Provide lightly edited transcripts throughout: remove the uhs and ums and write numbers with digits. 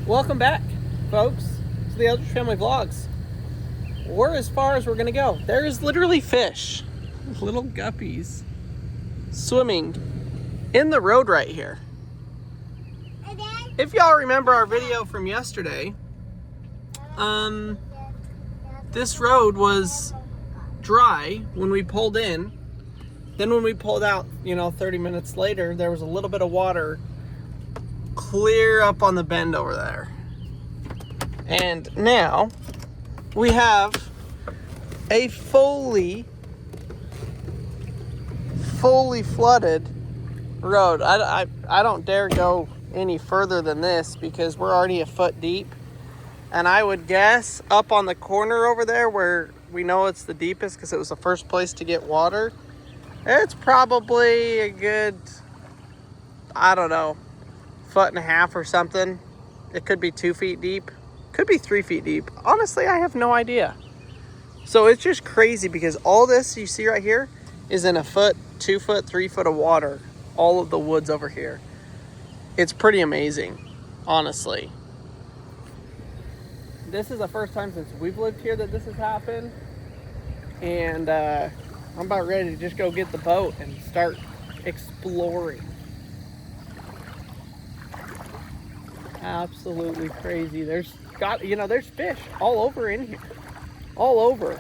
Welcome back, folks, to the Eldredge Family Vlogs. We're as far as we're gonna go. There is literally fish, little guppies, swimming in the road right here. If y'all remember our video from yesterday, this road was dry when we pulled in. Then when we pulled out, 30 minutes later, there was a little bit of water clear up on the bend over there. And now we have a fully flooded road. I don't dare go any further than this because we're already a foot deep. And I would guess up on the corner over there where we know it's the deepest because it was the first place to get water, it's probably a good, I don't know, 1.5 feet or something. It could be 2 feet deep, could be 3 feet deep. Honestly, I have no idea. So it's just crazy because all this you see right here is in 1 foot, 2 foot, 3 foot of water. All of the woods over here. It's pretty amazing, honestly. This is the first time since we've lived here that this has happened. And I'm about ready to just go get the boat and start exploring. Absolutely crazy. There's fish all over in here. All over.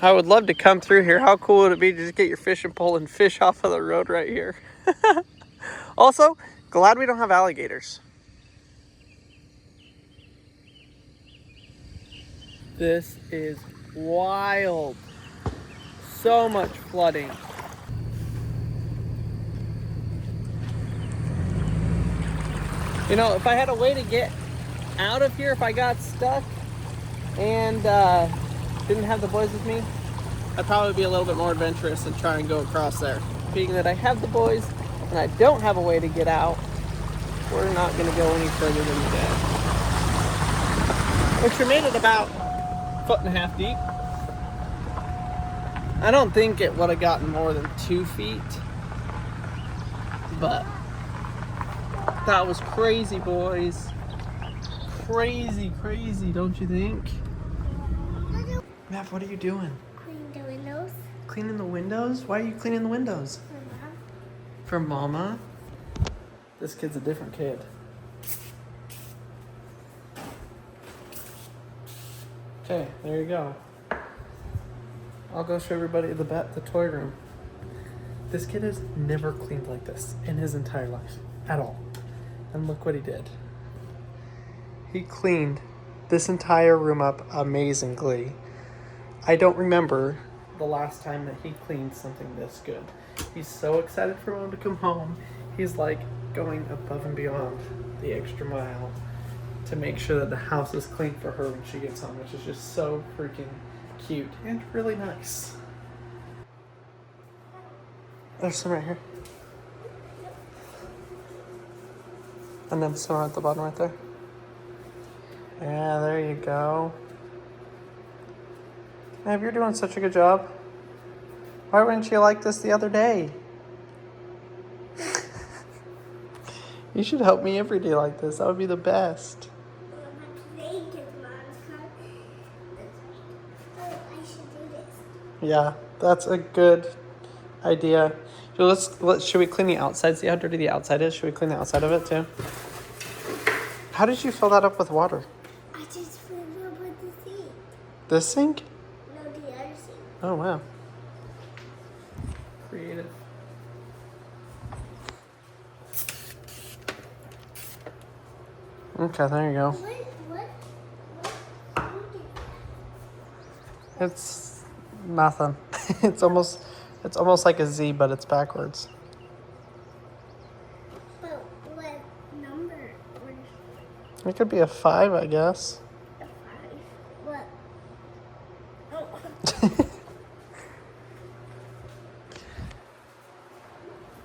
I would love to come through here. How cool would it be to just get your fishing pole and fish off of the road right here? Also, glad we don't have alligators. This is wild. So much flooding. If I had a way to get out of here, if I got stuck and didn't have the boys with me, I'd probably be a little bit more adventurous and try and go across there. Being that I have the boys and I don't have a way to get out, we're not going to go any further than that. Which we made it about 1.5 feet deep. I don't think it would have gotten more than 2 feet, but that was crazy, boys. Crazy, don't you think? Matt, what are you doing? Cleaning the windows. Cleaning the windows? Why are you cleaning the windows? For Mama? This kid's a different kid. Okay, there you go. I'll go show everybody the toy room. This kid has never cleaned like this in his entire life. At all. And look what he did. He cleaned this entire room up amazingly. I don't remember the last time that he cleaned something this good. He's so excited for Mom to come home. He's like going above and beyond the extra mile to make sure that the house is clean for her when she gets home, which is just so freaking cute and really nice. There's some right here. And then some at the bottom right there. Yeah, there you go. Babe, you're doing such a good job. Why wouldn't you like this the other day? You should help me every day like this. That would be the best. Yeah, that's a good idea. So should we clean the outside? See how dirty the outside is? Should we clean the outside of it too? How did you fill that up with water? I just filled it up with the sink. This sink? No, the other sink. Oh, wow. Creative. Okay, there you go. What? It's nothing. It's almost like a Z, but it's backwards. But what number? It could be a 5, I guess. A 5. What? Oh.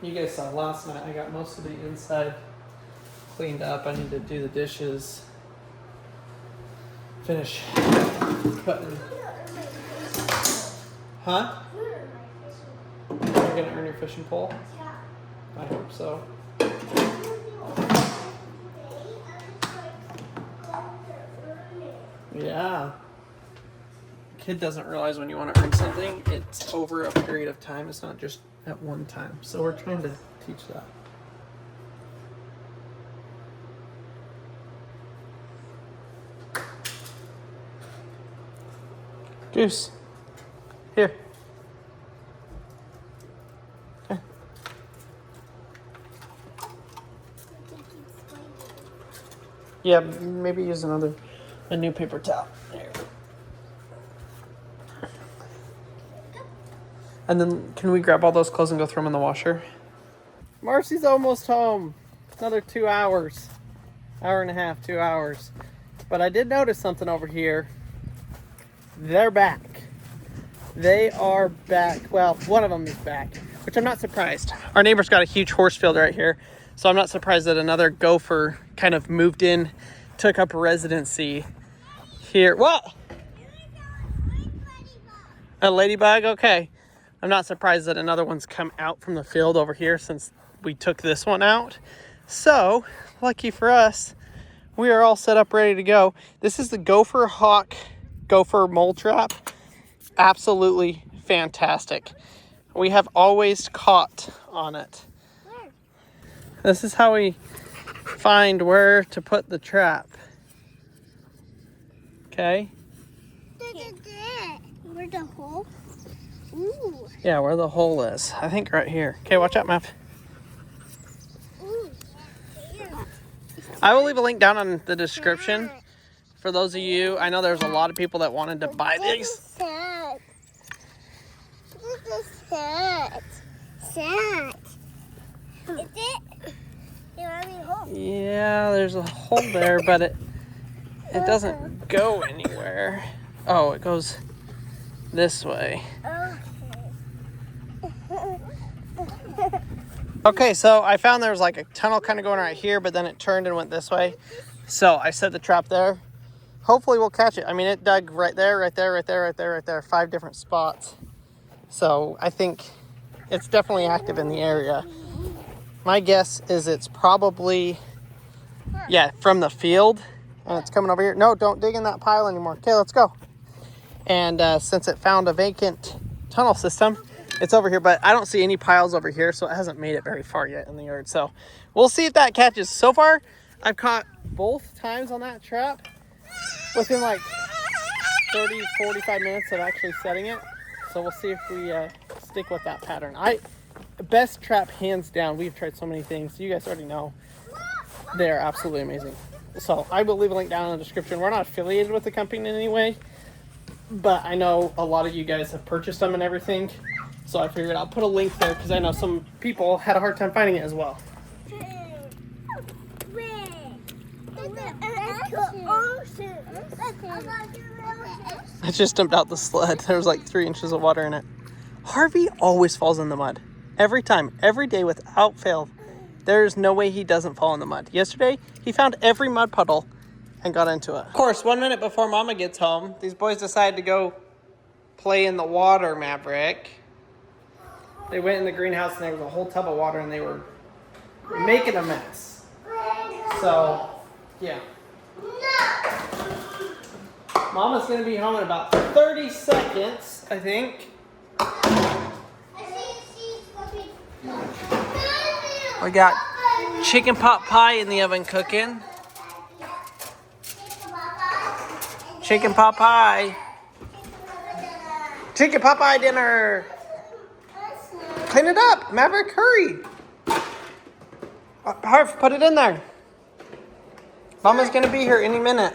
You guys saw last night, I got most of the inside cleaned up. I need to do the dishes. Finish cutting. Huh? You're gonna earn your fishing pole? Yeah. I hope so. Yeah. Kid doesn't realize when you want to earn something, it's over a period of time. It's not just at one time. So we're trying to teach that. Goose. Here. Okay. Yeah, maybe use a new paper towel. There. And then can we grab all those clothes and go throw them in the washer? Marcy's almost home. Another 2 hours. Hour and a half, 2 hours. But I did notice something over here. They're back. They are back. Well, one of them is back, which I'm not surprised. Our neighbor's got a huge horse field right here. So I'm not surprised that another gopher kind of moved in, took up residency here. What? A ladybug? Okay. I'm not surprised that another one's come out from the field over here since we took this one out. So, lucky for us, we are all set up, ready to go. This is the Gopher Hawk Gopher Mole Trap. Absolutely fantastic. We have always caught on it. This is how we find where to put the trap. Okay? Where's the hole? Ooh. Yeah, where the hole is. I think right here. Okay, watch out, map. Ooh. I will leave a link down in the description for those of you. I know there's a lot of people that wanted to buy these. Sad. This is sad. Sad. Is it? Yeah, there's a hole there, but it doesn't go anywhere. Oh, it goes this way. Okay, so I found there was like a tunnel kind of going right here, but then it turned and went this way. So I set the trap there. Hopefully we'll catch it. I mean, it dug right there, right there, right there, right there, right there, 5 different spots. So I think it's definitely active in the area. My guess is it's probably, yeah, from the field, and it's coming over here. No, don't dig in that pile anymore. Okay, let's go. And since it found a vacant tunnel system, it's over here, but I don't see any piles over here, so it hasn't made it very far yet in the yard. So we'll see if that catches. So far, I've caught both times on that trap within like 30, 45 minutes of actually setting it. So we'll see if we stick with that pattern. Best trap, hands down. We've tried so many things. You guys already know. They're absolutely amazing. So I will leave a link down in the description. We're not affiliated with the company in any way, but I know a lot of you guys have purchased them and everything. So I figured I'll put a link there because I know some people had a hard time finding it as well. I just dumped out the sled. There was like 3 inches of water in it. Harvey always falls in the mud. Every time, every day without fail. There's no way he doesn't fall in the mud. Yesterday, he found every mud puddle and got into it. Of course, 1 minute before Mama gets home, these boys decided to go play in the water, Maverick. They went in the greenhouse and there was a whole tub of water and they were making a mess. So, yeah. Mama's gonna be home in about 30 seconds, I think. We got chicken pot pie in the oven cooking. Chicken pot pie. Chicken pot pie dinner. Clean it up, Maverick, hurry. Harv, put it in there. Mama's gonna be here any minute.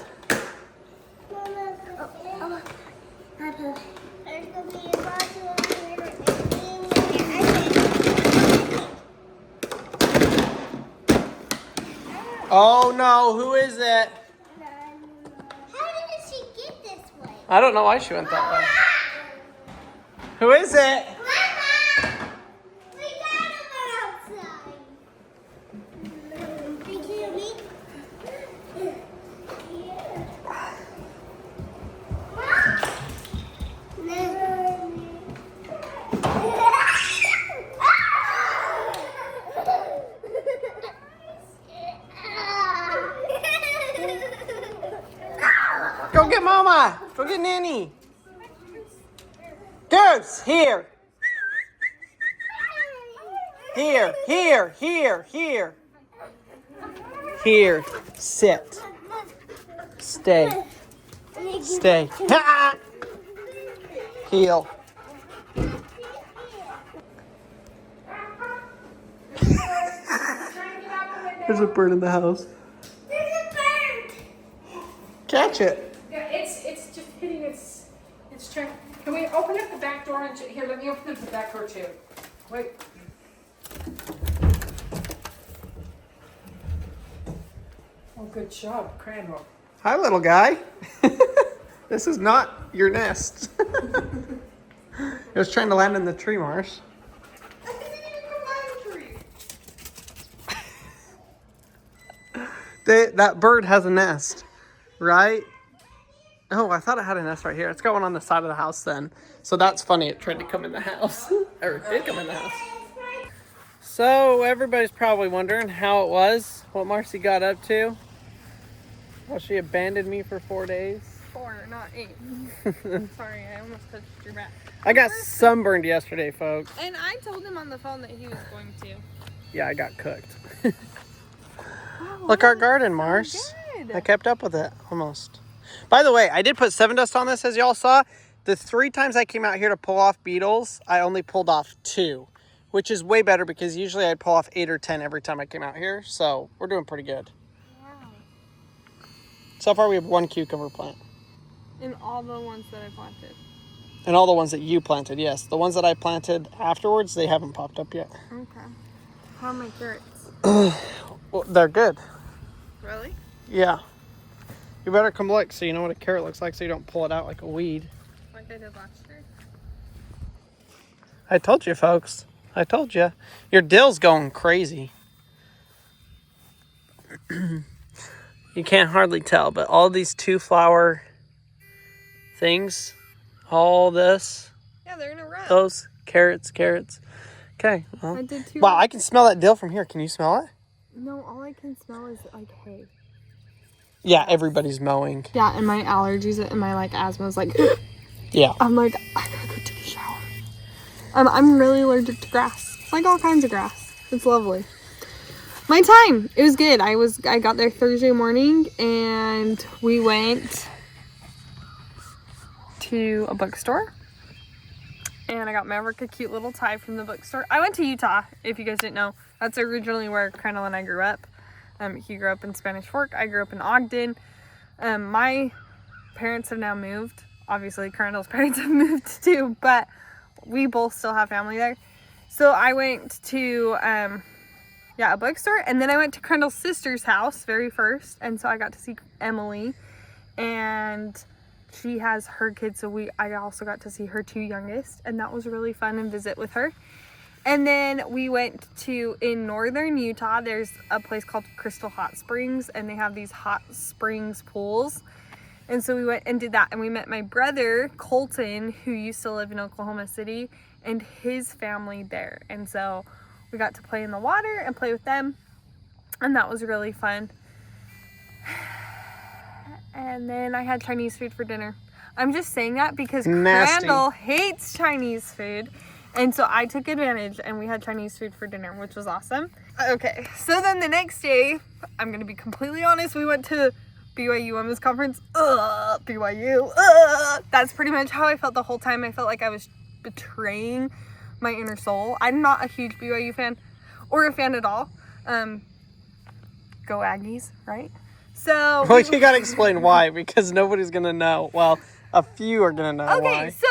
Oh no, who is it? How did she get this way? I don't know why she went that way. Who is it? Mama! We got him outside. Can you hear me? Go Go get Mama. Go get Nanny. Goose, here. Here. Here. Sit. Stay. Heel. There's a bird in the house. There's a bird. Catch it. Yeah, it's just hitting its trying. Can we open up the back door and here? Let me open up the back door too. Wait. Oh, good job, Crandall. Hi, little guy. This is not your nest. It was trying to land in the tree, Mars. That bird has a nest, right? Oh, I thought it had a nest right here. It's got one on the side of the house then. So that's funny. It tried to come in the house. Or it did come in the house. So everybody's probably wondering how it was, what Marcy got up to. Well, she abandoned me for 4 days. 4, not 8. Sorry, I almost touched your back. I got sunburned yesterday, folks. And I told him on the phone that he was going to. Yeah, I got cooked. Look, our garden, Mars. Good. I kept up with it, almost. By the way, I did put 7 dust on this, as y'all saw. The 3 times I came out here to pull off beetles, I only pulled off 2. Which is way better because usually I'd pull off 8 or 10 every time I came out here. So, we're doing pretty good. Wow. So far, we have 1 cucumber plant. And all the ones that I planted. And all the ones that you planted, yes. The ones that I planted afterwards, they haven't popped up yet. Okay. How are my carrots? Well, they're good. Really? Yeah. You better come look so you know what a carrot looks like so you don't pull it out like a weed. Like I did last year? I told you, folks. I told you. Your dill's going crazy. You can't hardly tell, but all these 2-flower things, all this, Yeah, they're in a row. those, carrots. Okay. Well. I did 2. Wow, I can smell that dill from here. Can you smell it? No, all I can smell is like hay. Yeah, everybody's mowing. Yeah, and my allergies and my like asthma is like, Yeah. I'm like, I gotta go take a shower. I'm really allergic to grass. Like all kinds of grass. It's lovely. My time. It was good. I got there Thursday morning and we went to a bookstore. And I got Maverick a cute little tie from the bookstore. I went to Utah, if you guys didn't know. That's originally where Crandall and I grew up. He grew up in Spanish Fork. I grew up in Ogden. My parents have now moved. Obviously, Crandall's parents have moved too, but we both still have family there. So I went to, a bookstore. And then I went to Crandall's sister's house very first. And so I got to see Emily. And she has her kids, so I also got to see her 2 youngest, and that was really fun and visit with her. And then we went in northern Utah, there's a place called Crystal Hot Springs, and they have these hot springs pools. And so we went and did that, and we met my brother, Colton, who used to live in Oklahoma City, and his family there. And so we got to play in the water and play with them, and that was really fun. And then I had Chinese food for dinner. I'm just saying that because Crandall hates Chinese food. And so I took advantage and we had Chinese food for dinner, which was awesome. Okay, so then the next day, I'm going to be completely honest, we went to BYU Women's Conference. BYU. That's pretty much how I felt the whole time. I felt like I was betraying my inner soul. I'm not a huge BYU fan or a fan at all. Go Aggies, right? So well, you gotta explain why, because nobody's gonna know. Well, a few are gonna know why. Okay, so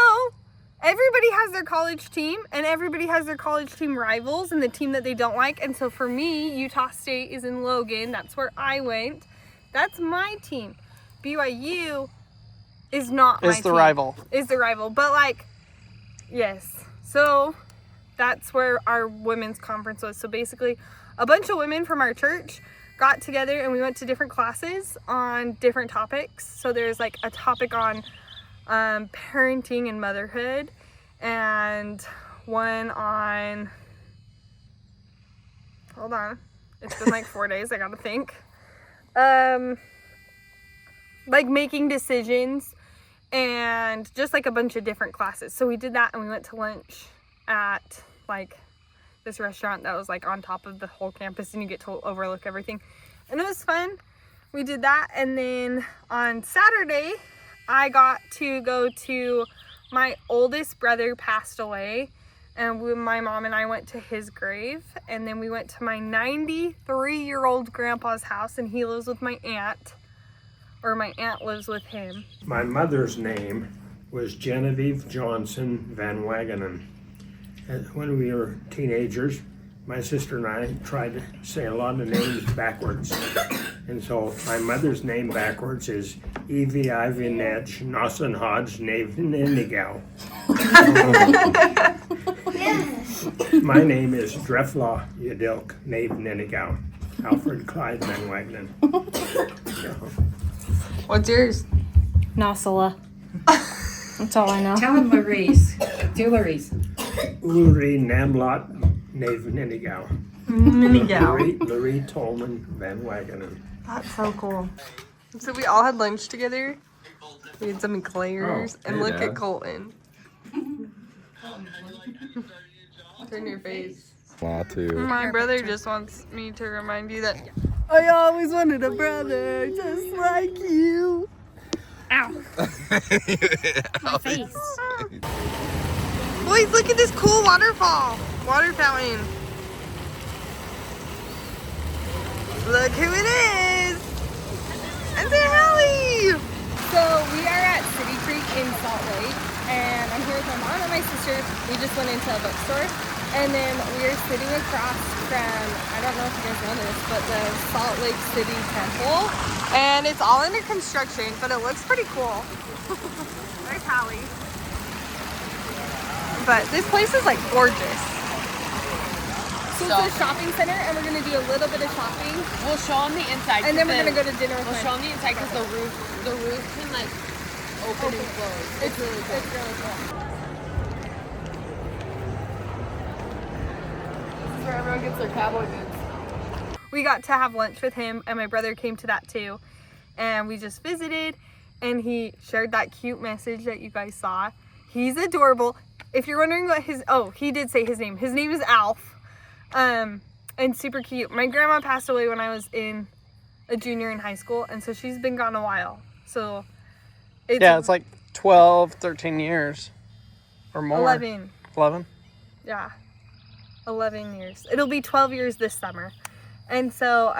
everybody has their college team, and everybody has their college team rivals and the team that they don't like. And so for me, Utah State is in Logan. That's where I went. That's my team. BYU is not my team. Is the rival. Is the rival. But like, yes. So that's where our women's conference was. So basically, a bunch of women from our church got together and we went to different classes on different topics. So there's like a topic on parenting and motherhood, and one on, hold on, it's been like 4 days, I gotta think. like making decisions and just like a bunch of different classes. So we did that, and we went to lunch at like this restaurant that was like on top of the whole campus, and you get to overlook everything, and it was fun. We did that, and then on Saturday I got to go to my oldest brother passed away, and my mom and I went to his grave, and then we went to my 93-year-old grandpa's house, and he lives with my aunt, or my aunt lives with him. My mother's name was Genevieve Johnson Van Wagenen. And when we were teenagers, my sister and I tried to say a lot of names backwards. And so my mother's name backwards is Evie Ivinedge Nosson Hodge Naveninigal. My name is Dreflaw Yadilk Naveninigal. Alfred Clyde Van Wagenen. What's yours? Nosala. That's all I know. Tell him Lurie's. Do Lurie's. Ulri Namlot Naveninigal. Lurie Tolman Van Wagenen. That's so cool. So we all had lunch together. We had some eclairs, and look at Colton. Turn your face. My brother just wants me to remind you that I always wanted a brother just like you. Ow. My face. Boys, look at this cool water fountain. Look who it is. And say Hallie. So we are at City Creek in Salt Lake, and I'm here with my mom and my sister. We just went into a bookstore, and then we are sitting across from, I don't know if you guys know this, but the Salt Lake City Temple, and it's all under construction, but it looks pretty cool. There's Hallie. But this place is like gorgeous. So it's a shopping center, and we're gonna do a little bit of shopping. We'll show them the inside. And then we're gonna go to dinner with We'll show them the inside because the roof can like open and close. It's really cool. It's really cool. This is where everyone gets their cowboy boots. We got to have lunch with him, and my brother came to that too. And we just visited, and he shared that cute message that you guys saw. He's adorable. If you're wondering what he did say his name. His name is Alf. And super cute. My grandma passed away when I was a junior in high school, and so she's been gone a while. So it's like 12, 13 years or more. 11. 11? Yeah. 11 years. It'll be 12 years this summer. And so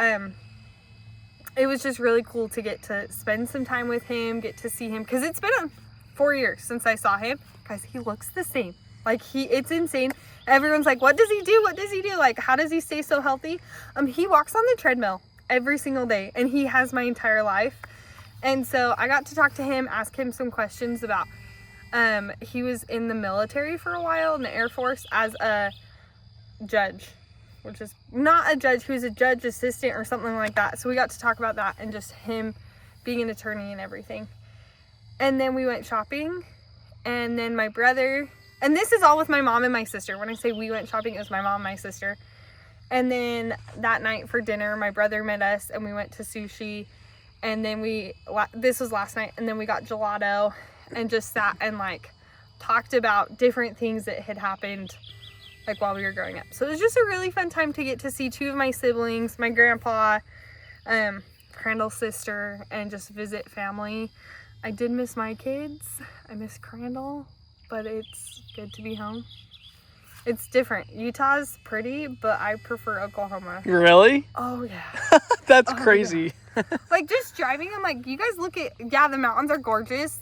it was just really cool to get to spend some time with him, get to see him, because it's been 4 years since I saw him. Guys, he looks the same. Like, it's insane. Everyone's like, what does he do? What does he do? Like, how does he stay so healthy? He walks on the treadmill every single day, and he has my entire life. And so I got to talk to him, ask him some questions about, he was in the military for a while, in the Air Force, as a judge, which is not a judge. He was a judge assistant or something like that. So we got to talk about that and just him being an attorney and everything. And then we went shopping, and then my brother, and this is all with my mom and my sister. When I say we went shopping, it was my mom and my sister. And then that night for dinner, my brother met us, and we went to sushi. And then this was last night, and then we got gelato and just sat and like talked about different things that had happened like while we were growing up. So it was just a really fun time to get to see two of my siblings, my grandpa, Crandall's sister, and just visit family. I did miss my kids. I miss Crandall, but it's good to be home. It's different. Utah's pretty, but I prefer Oklahoma. Really? Oh, yeah. That's crazy. Yeah. Like, just driving, I'm like, you guys look at, yeah, the mountains are gorgeous,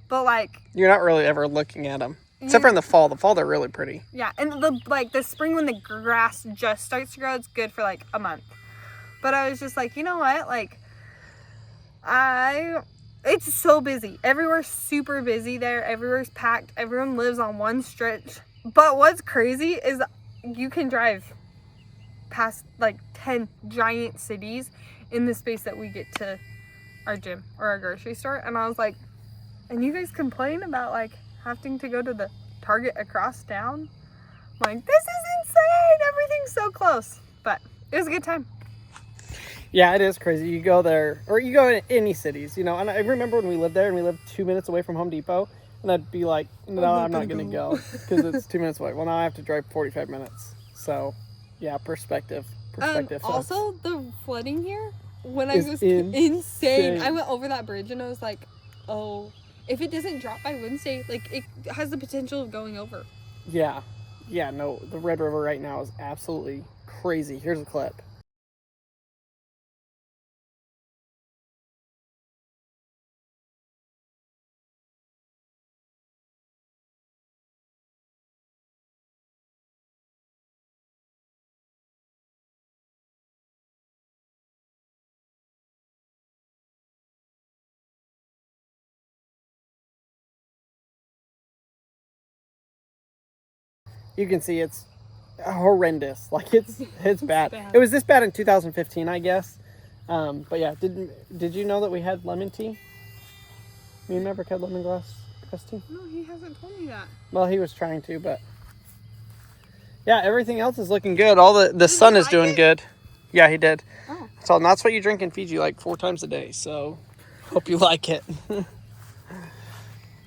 but like... You're not really ever looking at them. Except for in the fall. The fall, they're really pretty. Yeah, and the spring when the grass just starts to grow, it's good for like a month. But I was just like, you know what? Like, it's so busy. Everywhere's super busy there. Everywhere's packed. Everyone lives on one stretch. But what's crazy is you can drive past like 10 giant cities in the space that we get to our gym or our grocery store. And I was like, and you guys complain about like having to go to the Target across town? I'm like, this is insane. Everything's so close. But it was a good time. Yeah, it is crazy. You go there, or you go in any cities, you know. And I remember when we lived there, and we lived 2 minutes away from Home Depot, and I'd be like, "No, I'm not gonna go because it's 2 minutes away." Well, now I have to drive 45 minutes. So, yeah, perspective. Folks. Also, the flooding here when I Is was insane. insane. I went over that bridge and I was like, "Oh, if it doesn't drop by Wednesday, like it has the potential of going over." Yeah, no, the Red River right now is absolutely crazy. Here's a clip. You can see it's horrendous. Like it's bad. It was this bad in 2015, I guess. But yeah, did you know that we had lemon tea? Me and Maverick had lemongrass tea. No, he hasn't told me that. Well, he was trying to, but yeah, everything else is looking good. All the sun is doing good. Yeah, he did. Oh. So that's what you drink in Fiji like 4 times a day. So hope you like it.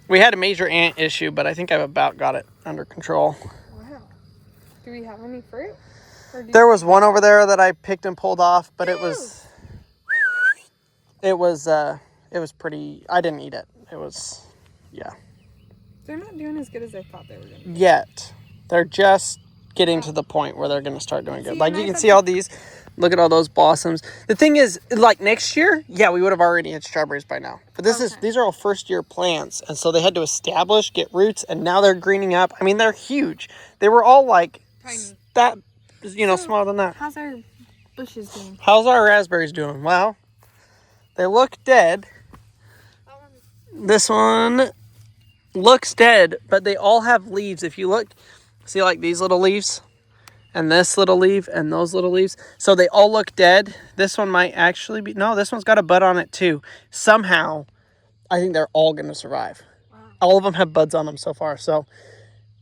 We had a major ant issue, but I think I've about got it under control. Wow. Do we have any fruit? There was one over there that I picked and pulled off, but it was pretty. I didn't eat it. It was, yeah. They're not doing as good as I thought they were going to. Yet, they're just getting to the point where they're going to start doing good. Like you can see all these. Look at all those blossoms. The thing is, like next year, yeah, we would have already had strawberries by now. But these are all first year plants, and so they had to establish, get roots, and now they're greening up. I mean, they're huge. They were all like tiny. That, smaller than that. How's our bushes doing? How's our raspberries doing? Well, they look dead. This one looks dead, but they all have leaves. If you look, see like these little leaves? And this little leaf and those little leaves. So they all look dead. This one might actually be... No, this one's got a bud on it too. Somehow, I think they're all going to survive. Wow. All of them have buds on them so far. So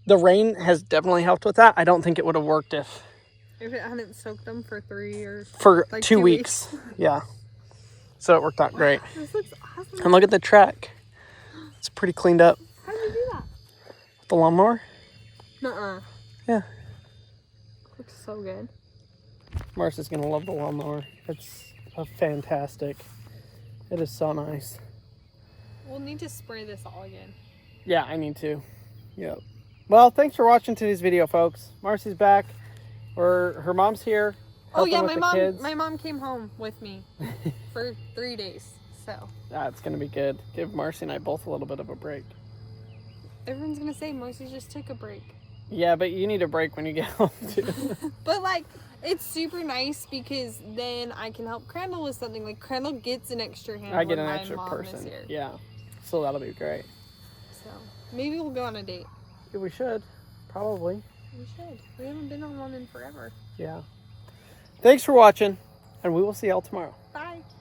the rain has definitely helped with that. I don't think it would have worked if it hadn't soaked them for 3 years. For like 2 weeks. Yeah. So it worked out great. This looks awesome. And look at the track. It's pretty cleaned up. How did you do that? With the lawnmower? Nuh-uh. Yeah. Looks so good. Marcy's gonna love the lawnmower. It's fantastic. It is so nice. We'll need to spray this all again. Yeah, I need to. Yep. Well, thanks for watching today's video, folks. Marcy's back. Her mom's here. Oh yeah, Kids. my mom came home with me for 3 days. So it's gonna be good. Give Marcy and I both a little bit of a break. Everyone's gonna say Marcy just took a break. Yeah, but you need a break when you get home too. But like, it's super nice because then I can help Crandall with something. Like Crandall gets an extra hand. I get an when extra my mom person. Is here. Yeah, so that'll be great. So maybe we'll go on a date. Yeah, we should. Probably. We should. We haven't been on one in forever. Yeah. Thanks for watching, and we will see y'all tomorrow. Bye.